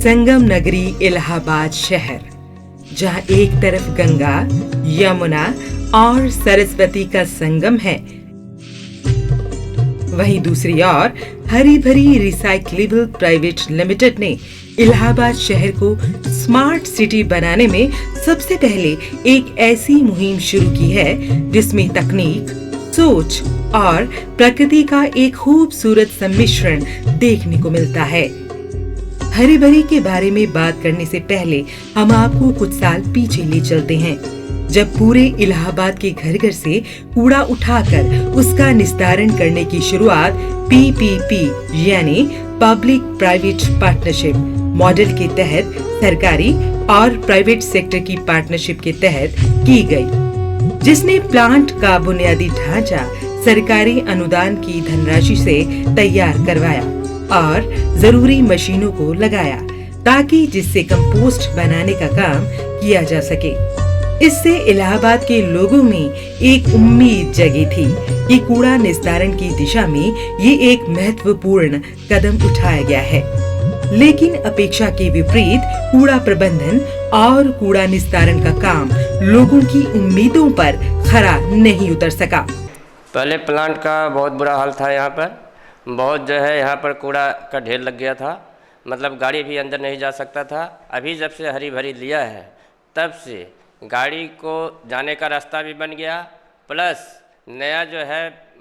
संगम नगरी इलाहाबाद शहर, जहां एक तरफ गंगा, यमुना और सरस्वती का संगम है, वहीं दूसरी ओर हरी भरी रिसाइक्लेबल प्राइवेट लिमिटेड ने इलाहाबाद शहर को स्मार्ट सिटी बनाने में सबसे पहले एक ऐसी मुहिम शुरू की है जिसमें तकनीक, सोच और प्रकृति का एक खूबसूरत सम्मिश्रण देखने को मिलता है। हरी भरी के बारे में बात करने से पहले हम आपको कुछ साल पीछे ले चलते हैं, जब पूरे इलाहाबाद के घर घर से कूड़ा उठाकर उसका निस्तारण करने की शुरुआत PPP यानी पब्लिक प्राइवेट पार्टनरशिप मॉडल के तहत सरकारी और प्राइवेट सेक्टर की पार्टनरशिप के तहत की गई, जिसने प्लांट का बुनियादी ढांचा सरकारी अनुदान की धनराशि से तैयार करवाया और जरूरी मशीनों को लगाया ताकि जिससे कंपोस्ट बनाने का काम किया जा सके। इससे इलाहाबाद के लोगों में एक उम्मीद जगी थी कि कूड़ा निस्तारण की दिशा में ये एक महत्वपूर्ण कदम उठाया गया है। लेकिन अपेक्षा के विपरीत कूड़ा प्रबंधन और कूड़ा निस्तारण का काम लोगों की उम्मीदों पर खरा नहीं उतर सका। पहले प्लांट का बहुत बुरा हाल था। यहाँ पर बहुत यहाँ पर कूड़ा का ढेर लग गया था, मतलब गाड़ी भी अंदर नहीं जा सकता था। अभी जब से हरी भरी लिया है तब से गाड़ी को जाने का रास्ता भी बन गया, प्लस नया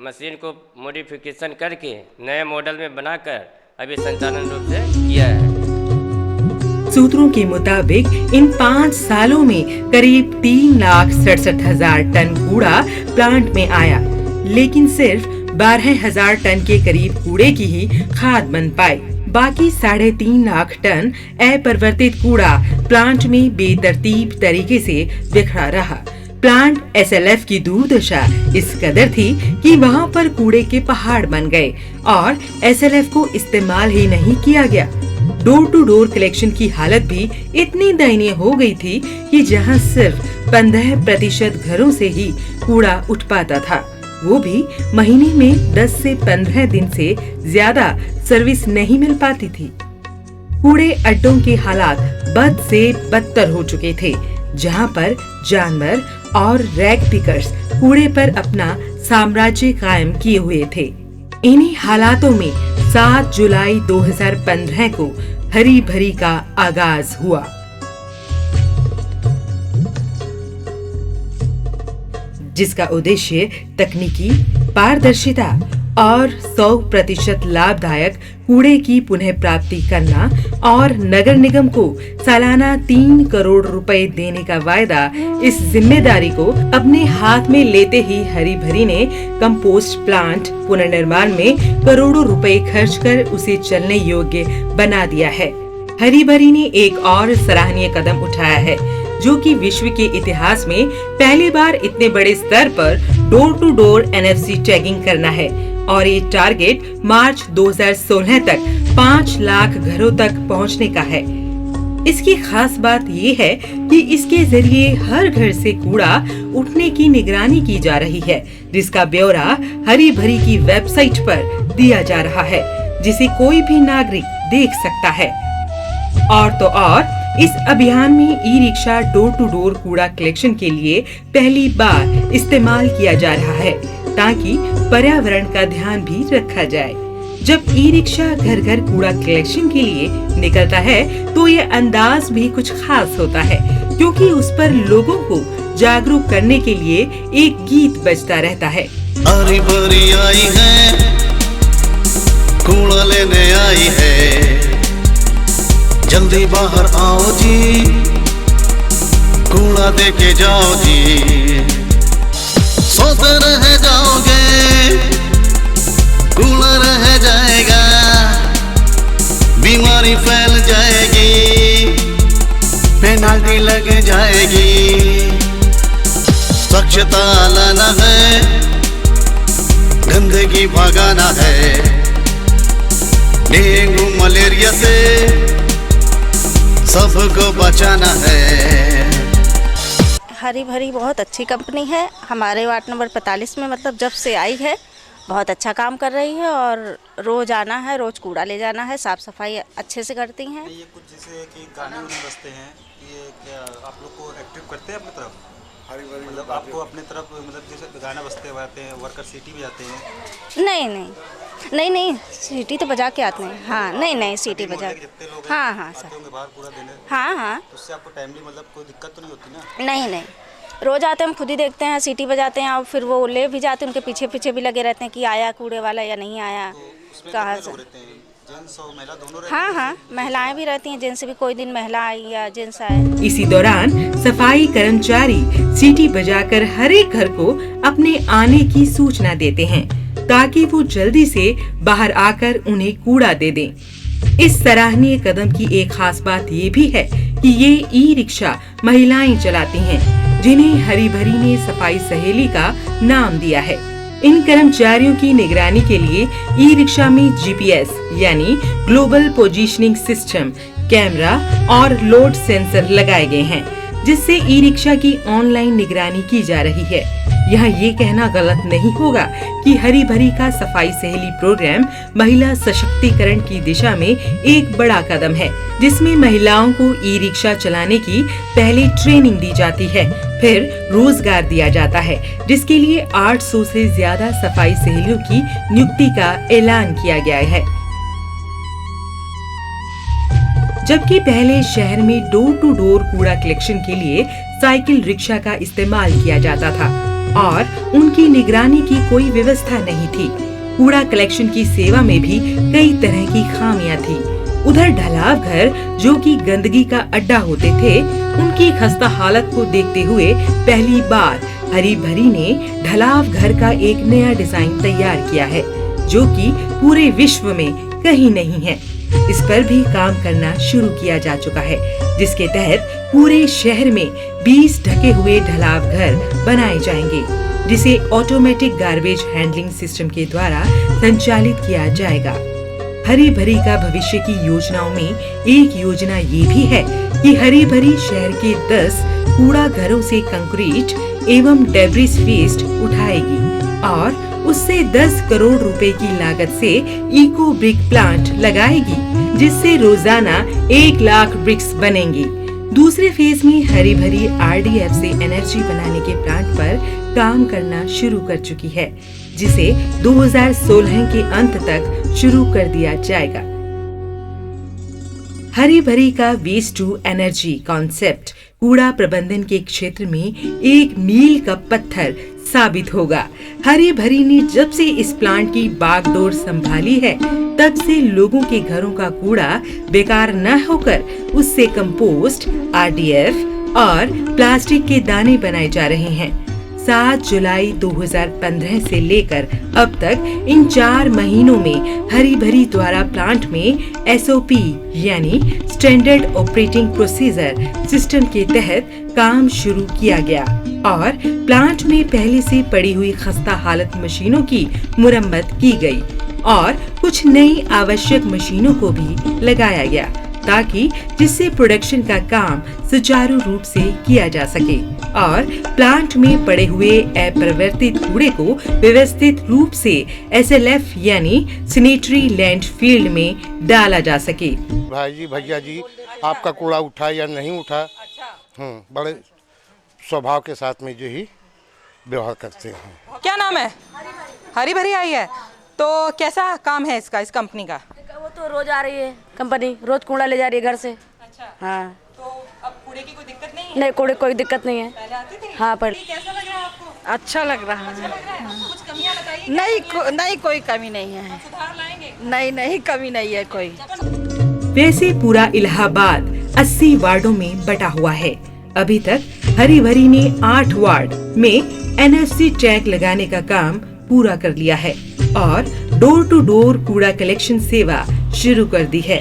मशीन को मॉडिफिकेशन करके नए मॉडल में बनाकर अभी संचालन रूप से किया है। सूत्रों के मुताबिक इन 5 सालों में करीब 3,67,000 टन कूड़ा प्लांट में आया, लेकिन सिर्फ 12,000 टन के करीब कूड़े की ही खाद बन पाई। बाकी 3.5 लाख टन अपरिवर्तित कूड़ा प्लांट में बेतरतीब तरीके से बिखरा रहा। प्लांट SLF की दुर्दशा इस कदर थी कि वहां पर कूड़े के पहाड़ बन गए और SLF को इस्तेमाल ही नहीं किया गया। डोर टू डोर कलेक्शन की हालत भी इतनी दयनीय हो गई थी कि जहां सिर्फ 15% घरों से ही कूड़ा उठ पाता था, वो भी महीने में 10 से 15 दिन से ज्यादा सर्विस नहीं मिल पाती थी। कूड़े अड्डों के हालात बद से बदतर हो चुके थे, जहां पर जानवर और रैग पिकर्स कूड़े पर अपना साम्राज्य कायम किए हुए थे। इन्हीं हालातों में 7 जुलाई 2015 को हरी भरी का आगाज हुआ। जिसका उद्देश्य तकनीकी पारदर्शिता और 100% लाभदायक कूड़े की पुनः प्राप्ति करना और नगर निगम को सालाना 3 करोड़ रुपए देने का वायदा, इस जिम्मेदारी को अपने हाथ में लेते ही हरी भरी ने कंपोस्ट प्लांट पुनर्निर्माण में करोड़ों रुपए खर्च कर उसे चलने योग्य बना दिया है। हरी भरी ने एक और सराहनीय कदम उठाया है, जो कि विश्व के इतिहास में पहली बार इतने बड़े स्तर पर door to door NFC tagging करना है और ये टारगेट मार्च 2016 तक 5 लाख घरों तक पहुंचने का है। इसकी खास बात ये है कि इसके जरिए हर घर से कूड़ा उठने की निगरानी की जा रही है, जिसका ब्यौरा हरी भरी की वेबसाइट पर दिया जा रहा है, जिसे कोई भी नागरिक देख सकता है। और तो और इस अभियान में ई-रिक्शा डोर टू डोर कूड़ा कलेक्शन के लिए पहली बार इस्तेमाल किया जा रहा है, ताकि पर्यावरण का ध्यान भी रखा जाए। जब ई-रिक्शा घर घर कूड़ा कलेक्शन के लिए निकलता है तो ये अंदाज भी कुछ खास होता है, क्योंकि उस पर लोगों को जागरूक करने के लिए एक गीत बजता रहता है। हरी भरी आई है, कूड़ा लेने आई है, जल्दी बाहर आओ जी, कूड़ा देके जाओ जी। सोते रह जाओगे, कूड़ा रह जाएगा, बीमारी फैल जाएगी, पेनाल्टी लग जाएगी। स्वच्छता लाना है, गंदगी भगाना है, डेंगू मलेरिया से सबको बचाना है। हरी भरी बहुत अच्छी कंपनी है। हमारे वार्ड नंबर 45 में मतलब जब से आई है बहुत अच्छा काम कर रही है और रोज़ आना है, रोज़ कूड़ा ले जाना है, साफ़ सफाई अच्छे से करती हैं। ये कुछ जैसे कि गाने उन्हें बजते हैं, ये क्या आप लोग को एक्टिव करते हैं अपनी तरफ? मतलब आपको अपनी तरफ मतलब जैसे गाना बजते आते हैं, वर्कर सिटी भी आते हैं? नहीं सीटी तो बजा के आते हैं। हाँ नहीं सीटी बजा के। जितने लोग हाँ आते होंगे बाहर कूड़ा देने, हाँ तो उससे आपको टाइमली मतलब कोई दिक्कत तो नहीं होती ना? नहीं रोज़ आते हैं, हम खुद ही देखते हैं, सीटी बजाते हैं और फिर वो ले भी जाते हैं, उनके पीछे भी लगे रहते हैं कि आया कूड़े वाला या नहीं आया, उसमें कहाँ कितने से। लोग रहते हैं? जेंट्स और महिला दोनों रहते हाँ हैं? महिलाएं भी रहती हैं, जेंट्स भी, कोई दिन महिला आई या जेंट्स आए। इसी दौरान सफाई कर्मचारी सीटी बजाकर हर एक घर को अपने आने की सूचना देते हैं ताकि वो जल्दी से बाहर आकर उन्हें कूड़ा दे दें। इस सराहनीय कदम की एक खास बात ये भी है कि ये ई रिक्शा महिलाएं चलाती हैं, जिन्हें हरी भरी ने सफाई सहेली का नाम दिया है। इन कर्मचारियों की निगरानी के लिए ई रिक्शा में जीपीएस यानी ग्लोबल पोजीशनिंग सिस्टम, कैमरा और लोड सेंसर लगाए गए हैं, जिससे ई रिक्शा की ऑनलाइन निगरानी की जा रही है। यहाँ ये कहना गलत नहीं होगा कि हरी भरी का सफाई सहेली प्रोग्राम महिला सशक्तिकरण की दिशा में एक बड़ा कदम है, जिसमें महिलाओं को ई रिक्शा चलाने की पहले ट्रेनिंग दी जाती है, फिर रोजगार दिया जाता है, जिसके लिए 800 से ज्यादा सफाई सहेलियों की नियुक्ति का ऐलान किया गया है। जबकि पहले शहर में डोर टू डोर कूड़ा कलेक्शन के लिए साइकिल रिक्शा का इस्तेमाल किया जाता था और उनकी निगरानी की कोई व्यवस्था नहीं थी। कूड़ा कलेक्शन की सेवा में भी कई तरह की खामियां थी। उधर ढलाव घर, जो कि गंदगी का अड्डा होते थे, उनकी खस्ता हालत को देखते हुए पहली बार हरी भरी ने ढलाव घर का एक नया डिजाइन तैयार किया है, जो कि पूरे विश्व में कहीं नहीं है। इस पर भी काम करना शुरू किया जा चुका है, जिसके तहत पूरे शहर में 20 ढके हुए ढलाव घर बनाए जाएंगे, जिसे ऑटोमेटिक गार्बेज हैंडलिंग सिस्टम के द्वारा संचालित किया जाएगा। हरी भरी का भविष्य की योजनाओं में एक योजना ये भी है कि हरी भरी शहर के 10 कूड़ा घरों से कंक्रीट एवं डेब्रिस वेस्ट उठाएगी और उससे 10 करोड़ रुपए की लागत से इको ब्रिक प्लांट लगाएगी, जिससे रोजाना 1 लाख ब्रिक्स बनेंगी। दूसरे फेज में हरी भरी आरडीएफ से एनर्जी बनाने के प्लांट पर काम करना शुरू कर चुकी है, जिसे 2016 के अंत तक शुरू कर दिया जाएगा। हरी भरी का वेस्ट टू एनर्जी कॉन्सेप्ट कूड़ा प्रबंधन के क्षेत्र में एक मील का पत्थर साबित होगा। हरी भरी ने जब से इस प्लांट की बागडोर संभाली है, तब से लोगों के घरों का कूड़ा बेकार न होकर उससे कंपोस्ट, आरडीएफ और प्लास्टिक के दाने बनाए जा रहे हैं। 7 जुलाई 2015 से लेकर अब तक इन 4 महीनों में हरी भरी द्वारा प्लांट में एसओपी यानी स्टैंडर्ड ऑपरेटिंग प्रोसीजर सिस्टम के तहत काम शुरू किया गया और प्लांट में पहले से पड़ी हुई खस्ता हालत मशीनों की मुरम्मत की गई और कुछ नई आवश्यक मशीनों को भी लगाया गया, ताकि जिससे प्रोडक्शन का काम सुचारू रूप से किया जा सके और प्लांट में पड़े हुए अपरिवर्तित कूड़े को व्यवस्थित रूप से एसएलएफ यानी सैनिटरी लैंडफिल में डाला जा सके। भाई जी, भैया जी, आपका कूड़ा उठा या नहीं उठा, बड़े स्वभाव के साथ में जो ही व्यवहार करते हैं। क्या नाम है? हरी भरी आई है, तो कैसा काम है इसका, इस कंपनी का? वो तो रोज आ रही है कंपनी, रोज कूड़ा ले जा रही है घर से। अच्छा। हाँ, तो अब कूड़े की कोई दिक्कत नहीं है? नहीं कूड़े कोई दिक्कत नहीं है। पहले आती थी? हाँ, पर कैसा लग रहा है आपको? अच्छा लग रहा है। कुछ कमियां बताइए। नहीं कोई कमी नहीं है। सुधार लाएंगे? नहीं कमी नहीं है कोई। वैसे पूरा इलाहाबाद 80 वार्डों में बटा हुआ है। अभी तक हरी भरी ने 8 वार्ड में एनएफसी टैग लगाने का काम पूरा कर लिया है और डोर टू डोर कूड़ा कलेक्शन सेवा शुरू कर दी है।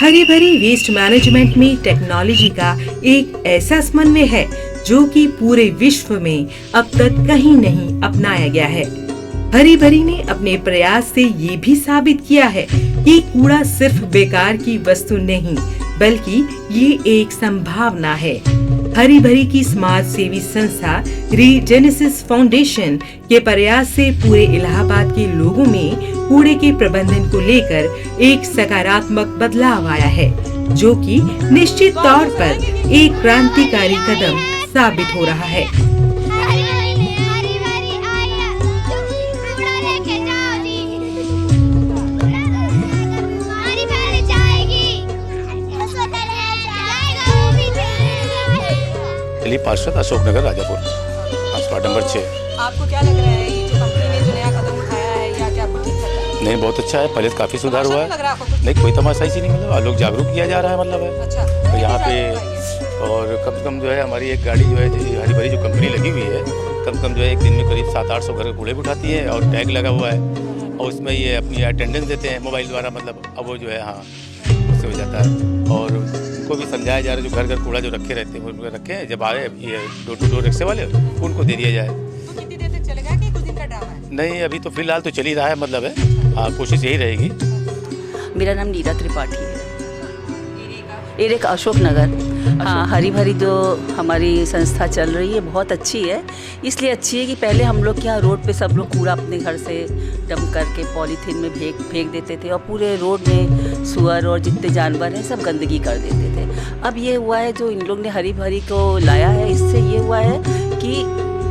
हरी भरी वेस्ट मैनेजमेंट में टेक्नोलॉजी का एक ऐसा समन्वय है जो कि पूरे विश्व में अब तक कहीं नहीं अपनाया गया है। हरी भरी ने अपने प्रयास से ये भी साबित किया है कि कूड़ा सिर्फ बेकार की वस्तु नहीं, बल्कि ये एक संभावना है। हरी भरी की समाज सेवी संस्था रीजेनेसिस फाउंडेशन के प्रयास से पूरे इलाहाबाद के लोगों में कूड़े के प्रबंधन को लेकर एक सकारात्मक बदलाव आया है, जो कि निश्चित तौर पर एक क्रांतिकारी कदम साबित हो रहा है। पार्षद अशोकनगर राजापुर, वार्ड नंबर 6। आपको क्या लग रहा है ये जो कंपनी ने जो नया कदम उठाया है, या क्या आपको ठीक लग रहा है? नहीं, बहुत अच्छा है। पहले तो काफ़ी सुधार हुआ है। लग रहा है आपको कुछ? नहीं, कोई तमाशा ही नहीं, मतलब लोग जागरूक किया जा रहा है, मतलब है। अच्छा, तो यहाँ पे और कम से कम जो है हमारी एक गाड़ी जो है हरी भरी जो कंपनी लगी हुई है, कम से कम जो है एक दिन में करीब 700-800 घर के कूड़े भी उठाती है और टैग लगा हुआ है और उसमें ये अपनी अटेंडेंस देते हैं मोबाइल द्वारा, मतलब अब वो जो है हाँ उससे हो जाता है। और उनको भी समझाया जा रहा है जो घर घर कूड़ा जो रखे रहते हैं वो रखे हैं, जब आए ये डोर टू डोर रिक्शे वाले उनको दे दिया जाए। तो कितनी देर तक चलेगा कि कुछ दिन का ड्रामा है? नहीं, अभी तो फिलहाल तो चल ही रहा है, मतलब है हाँ, कोशिश यही रहेगी। मेरा नाम नीरा त्रिपाठी है, एरिका अशोक नगर। हाँ, हरी भरी जो हमारी संस्था चल रही है बहुत अच्छी है। इसलिए अच्छी है कि पहले हम लोग क्या रोड पे सब लोग कूड़ा अपने घर से डंप करके पॉलीथीन में फेंक देते थे और पूरे रोड में सुअर और जितने जानवर हैं सब गंदगी कर देते थे। अब ये हुआ है जो इन लोग ने हरी भरी को लाया है, इससे ये हुआ है कि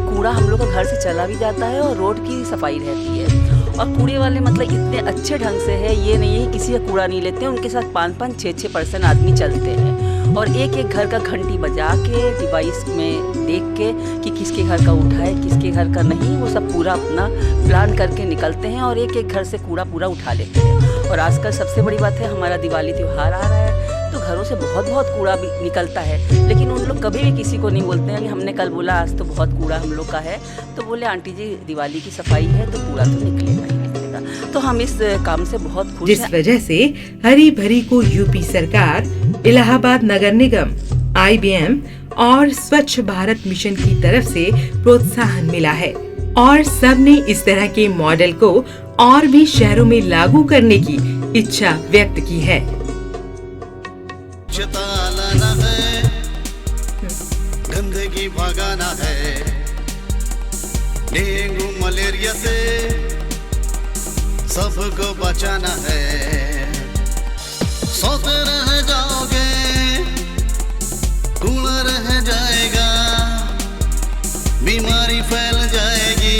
कूड़ा हम लोग का घर से चला भी जाता है और रोड की सफाई रहती है। और कूड़े वाले मतलब इतने अच्छे ढंग से है, ये नहीं है किसी का कूड़ा नहीं लेते हैं, उनके साथ 5-5, 6-6 पर्सन आदमी चलते हैं और एक एक घर का घंटी बजा के डिवाइस में देख के कि किसके घर का उठा है किसके घर का नहीं, वो सब पूरा अपना प्लान करके निकलते हैं और एक एक घर से कूड़ा पूरा उठा लेते हैं। और आजकल सबसे बड़ी बात है हमारा दिवाली त्यौहार आ रहा है, तो घरों से बहुत कूड़ा भी निकलता है, लेकिन उन लोग कभी भी किसी को नहीं बोलते हैं कि हमने कल बोला आज तो बहुत कूड़ा हम लोग का है, तो बोले आंटी जी दिवाली की सफाई है तो कूड़ा तो निकलेगा ही निकलेगा। तो हम इस काम से बहुत खुश हैं। जिस वजह से हरी भरी को यूपी सरकार, इलाहाबाद नगर निगम, IBM और स्वच्छ भारत मिशन की तरफ से प्रोत्साहन मिला है और सब ने इस तरह के मॉडल को और भी शहरों में लागू करने की इच्छा व्यक्त की है। चतालाना है, गंदगी भगाना है, डेंगू मलेरिया से सबको बचाना है। सोते रह जाओगे कूड़ा रह जाएगा, बीमारी फैल जाएगी,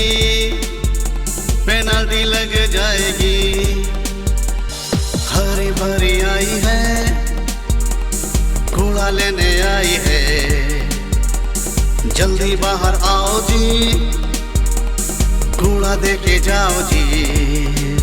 पेनल्टी लग जाएगी। हरी भरी आई है, कूड़ा लेने आई है, जल्दी बाहर आओ जी, कूड़ा देके जाओ जी।